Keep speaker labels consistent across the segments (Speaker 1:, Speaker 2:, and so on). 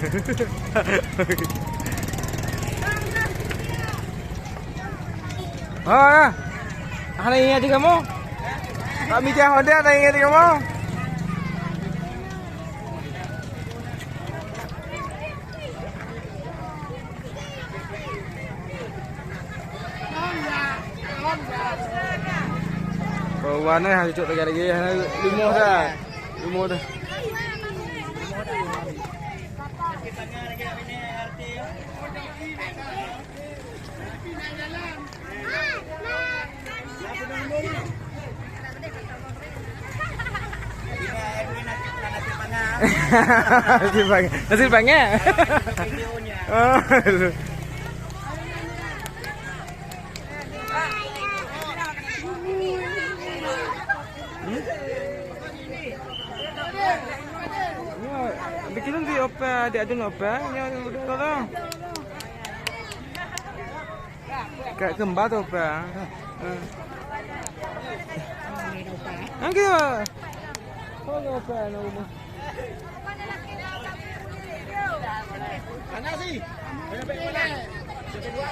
Speaker 1: Oh, ada ingat kamu? Kami jangan ada ingat kamu. Warna yang cucuk lagi lima dah. Lima dah. Nasi banyak. Bikin nanti apa? Dia ada apa? Yang udah tahu. Kayak kembar tu apa? Angkat. Oh, apa nama? Mana sih? Mana mana? Kedua.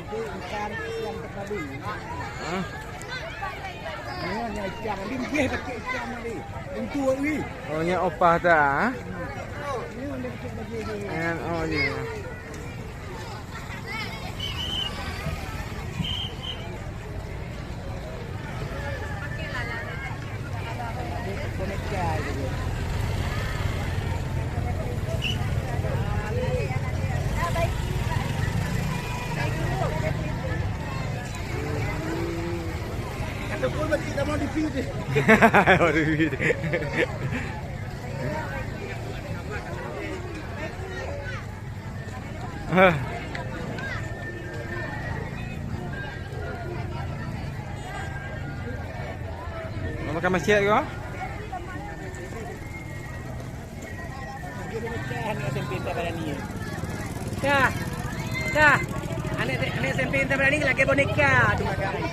Speaker 1: Ikan yang terpadu. Ini ikan limpih pakai ikan tadi. Untuk ni. Oh, ni opah dah. Ni ada kecil bagi dia. Oh, ni. Ataupun kita mau di-feed. Mau di-feed. Mau makan masjid ke? Dah. Dah. Anak SMP tak berani lagi boneka tu makan.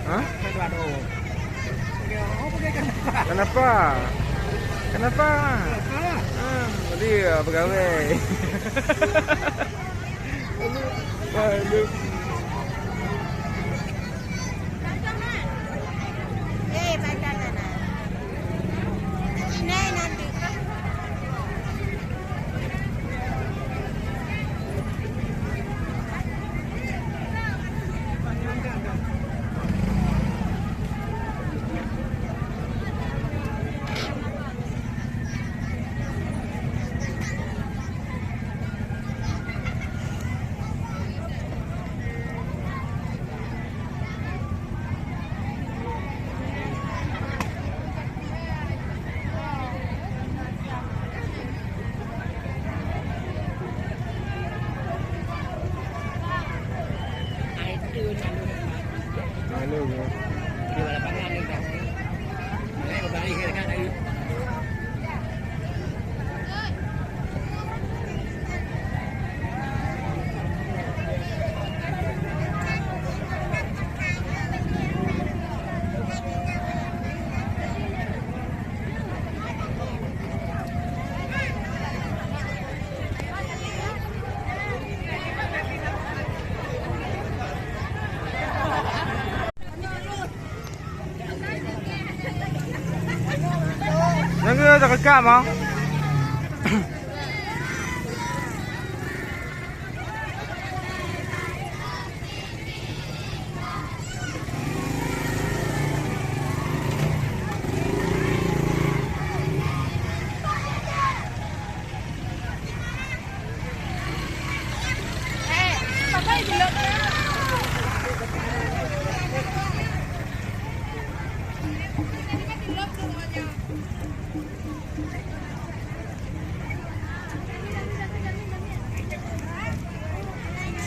Speaker 1: Hah? Kenapa? Kenapa? Tadi pegawai. Aduh. dah rekam ah.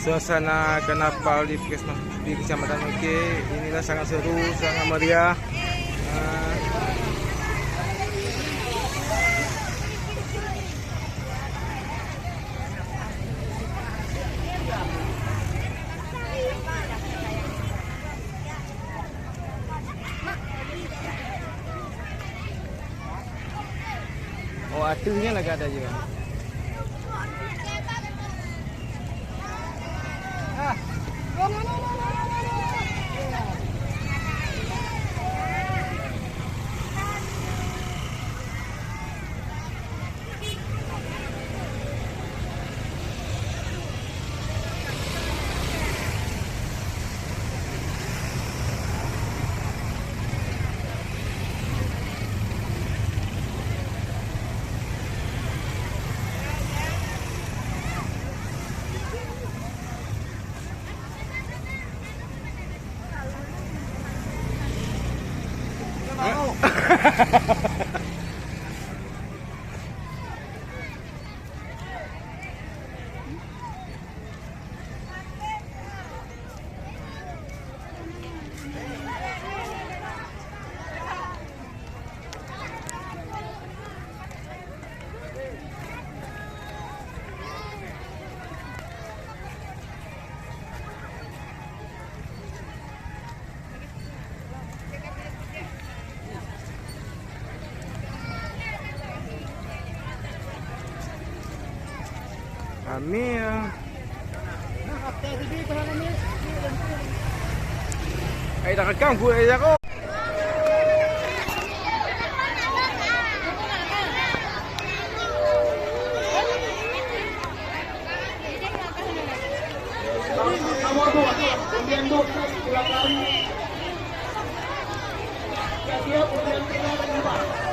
Speaker 1: Suasana karnaval di Kecamatan Mekeh inilah sangat seru, sangat meriah. Oh, atunya lagi ada juga. Amir. Ay, dah rekam gue aja kok.
Speaker 2: Nomor 2, kemudian 2, silakan. Ya, kemudian 3 dan 4.